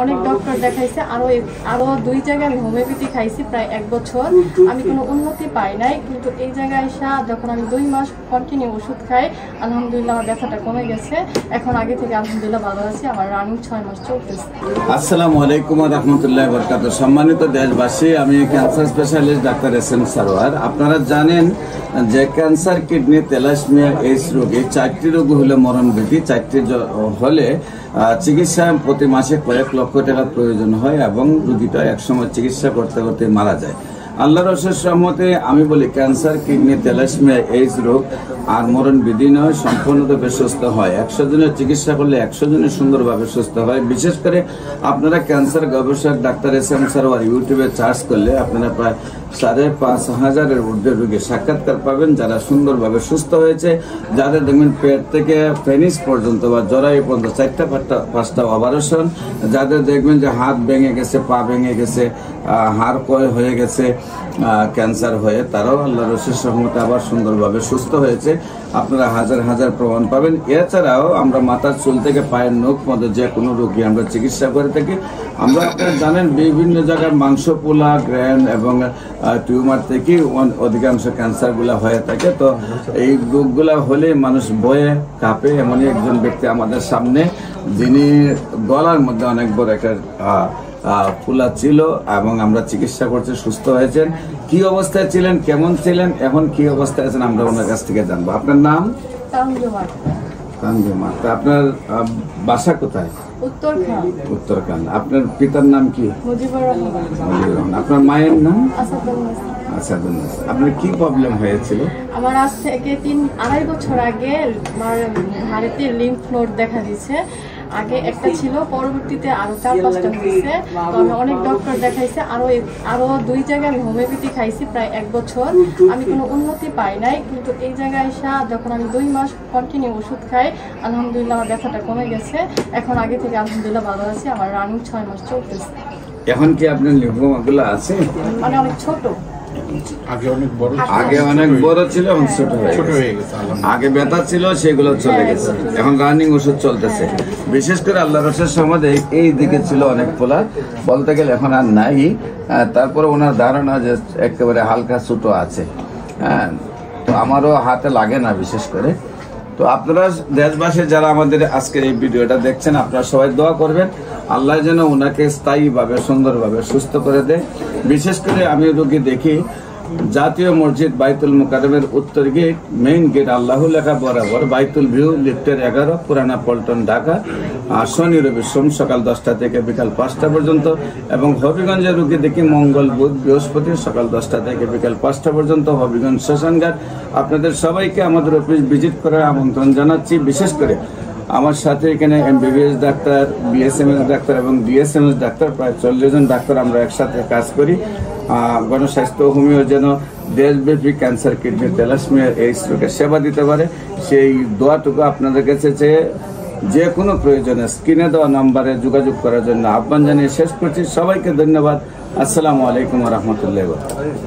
অনেক ডক্টর দেখাইছে, আরো 2 জায়গায় আমি হোমিওপ্যাথি খাইছি প্রায় 1 বছর। আমি কোনো উন্নতি পাই নাই, কিন্তু এই জায়গায় এসে যখন আমি 2 মাস কন্টিনিউ ওষুধ খাই, আলহামদুলিল্লাহ আমার ব্যথাটা কমে গেছে। এখন আগে থেকে আলহামদুলিল্লাহ ভালো আছি। আমার রানিং 6 মাস চলতেছে। আসসালামু আলাইকুম ওয়া রাহমাতুল্লাহি ওয়া বারাকাতুহু। সম্মানিত দেশবাসী, আমি cancer specialist doctor SM. Sarwar. আপনারা জানেন যে ক্যান্সার, কিডনি, তেলাসমিয়া, এইডস রোগ, এই 4টি রোগ হলে মরণব্যাধি। 4টি হলে চিকিৎসা প্রতি মাসে কয়েক লক্ষ টাকা প্রয়োজন হয় এবং রোগীটা একসময় চিকিৎসা করতে করতে মারা যায়। আল্লাহর অশেষ রহমতে আমি বলি ক্যান্সার, কিডনি, তেলাসমিয়া, এইডস রোগ আর মরণব্যাধি নয়, সম্পূর্ণরূপে সুস্থ হয়। 100 জনের চিকিৎসা করলে 100 জনের সুন্দরভাবে সুস্থ হয়। বিশেষ করে আপনারা ক্যান্সার গবেষক ডাক্তার এস.এম. সারোয়ার ইউটিউবে সার্চ করলে আপনারা প্রায় 5,500-এর ঊর্ধ্বে রোগীর সাক্ষাৎকার পাবেন, যারা সুন্দরভাবে সুস্থ হয়েছে, যাদের দেখবেন পেট থেকে পেনিস পর্যন্ত বা জরায়ু পর্যন্ত 4টা-5টা অপারেশন, যাদের দেখবেন যে হাত ভেঙে গেছে, পা ভেঙে গেছে, হাড় ক্ষয় হয়ে গেছে ক্যান্সার হয়ে, তারাও আল্লাহর অশেষ রহমতে আবার সুন্দরভাবে সুস্থ হয়েছে। আপনারা হাজার হাজার প্রমাণ পাবেন। এছাড়াও আমরা মাথার চুল থেকে পায়ের নখ মধ্যে যে কোনো রোগী আমরা চিকিৎসা করে থাকি। আমরা আপনারা জানেন বিভিন্ন জায়গায় মাংস পোলা, গ্র্যান্ড এবং টিউমার থেকে অধিকাংশ ক্যান্সারগুলো হয়ে থাকে। তো এই রোগগুলা হলে মানুষ ভয়ে কাঁপে। এমনই একজন ব্যক্তি আমাদের সামনে, যিনি গলার মধ্যে অনেক বড় একটা ফুলা ছিল এবং আমরা চিকিৎসা করতে সুস্থ হয়েছেন। কি অবস্থায় ছিলেন, কেমন ছিলেন, এখন কি অবস্থায় আছেন, আমরা ওনার কাছ থেকে জানবো। আপনার নাম? তানজুমা। আপনার বাসা কোথায়? উত্তরখান। আপনার পিতার নাম কি? মুজিবুর রহমান। আপনার মায়ের নাম? আসাদুন্নেস। আপনার কি প্রবলেম হয়েছিল? আমার আজ থেকে 3-2.5 বছর আগে আমার হাড়িতে লিম্ফ নোড দেখা দিয়েছে। আগে একটা ছিল, পরবর্তীতে আরো 4-5টা হয়েছে। তো আমি অনেক ডক্টর দেখাইছে, আরো 2 জায়গায় আমি হোমিওপ্যাথি খাইছি প্রায় 1 বছর। আমি কোনো উন্নতি পাই নাই, কিন্তু এই জায়গায় এসে যখন আমি 2 মাস কন্টিনিউ ওষুধ খাই, আলহামদুলিল্লাহ আমার ব্যথাটা কমে গেছে। এখন আগে থেকে আলহামদুলিল্লাহ ভালো আছি। আমার রানিং 6 মাস চলতেছে। এখন কি আপনার লিম্ফোমাগুলো আছে? মানে অনেক ছোট। আগে অনেক বড় ছিল, এখন ছোট হয়ে গেছে। আগে ব্যথা ছিল, সেগুলো চলে গেছে। এখন রানিং ওষুধ চলতেছে। বিশেষ করে আল্লাহর অশেষ রহমতে এই দিকে ছিল অনেক পোলা, বলতে গেলে এখন আর নাই। তারপরে ওনার ধারণা যে একেবারে হালকা ছোট আছে। হ্যাঁ, তো আমারও হাতে লাগে না বিশেষ করে। তো আপনারা দেশবাসী যারা আমাদের আজকের এই ভিডিওটা দেখছেন, আপনারা সবাই দোয়া করবেন আল্লাহ যেন ওনাকে স্থায়ীভাবে সুন্দরভাবে সুস্থ করে দেয়। বিশেষ করে আমি রোগী দেখি জাতীয় মসজিদ বাইতুল মুকাররমের উত্তর গেট, মেইন গেট আল্লাহ লেখা বরাবর, বাইতুল ভিউ, লিফটের 11, পুরানা পল্টন, ঢাকা। আর শনি রবি সোম সকাল 10টা থেকে বিকাল 5টা পর্যন্ত। এবং হবিগঞ্জের রোগী দেখি মঙ্গল, বুধ, বৃহস্পতি সকাল 10টা থেকে বিকাল 5টা পর্যন্ত, হবিগঞ্জ শ্মশানঘাট। আপনাদের সবাইকে আমাদের অফিস ভিজিট করার আমন্ত্রণ জানাচ্ছি। বিশেষ করে আমার সাথে এখানে MBBS ডাক্তার, BSMS ডাক্তার এবং DSMS ডাক্তার, প্রায় 40 জন ডাক্তার আমরা একসাথে কাজ করি। গণস্বাস্থ্য হোমিও যেন দেশব্যাপী ক্যান্সার, কিডনি, তেলাসমিয়া, এইডস রোগের সেবা দিতে পারে, সেই দোয়াটুকু আপনাদের কাছে চেয়ে যে কোনো প্রয়োজনে স্ক্রিনে দেওয়া নম্বরে যোগাযোগ করার জন্য আহ্বান জানিয়ে শেষ করছি। সবাইকে ধন্যবাদ। আসসালামু আলাইকুম ওয়া রাহমাতুল্লাহি ওয়া বারাকাতুহু।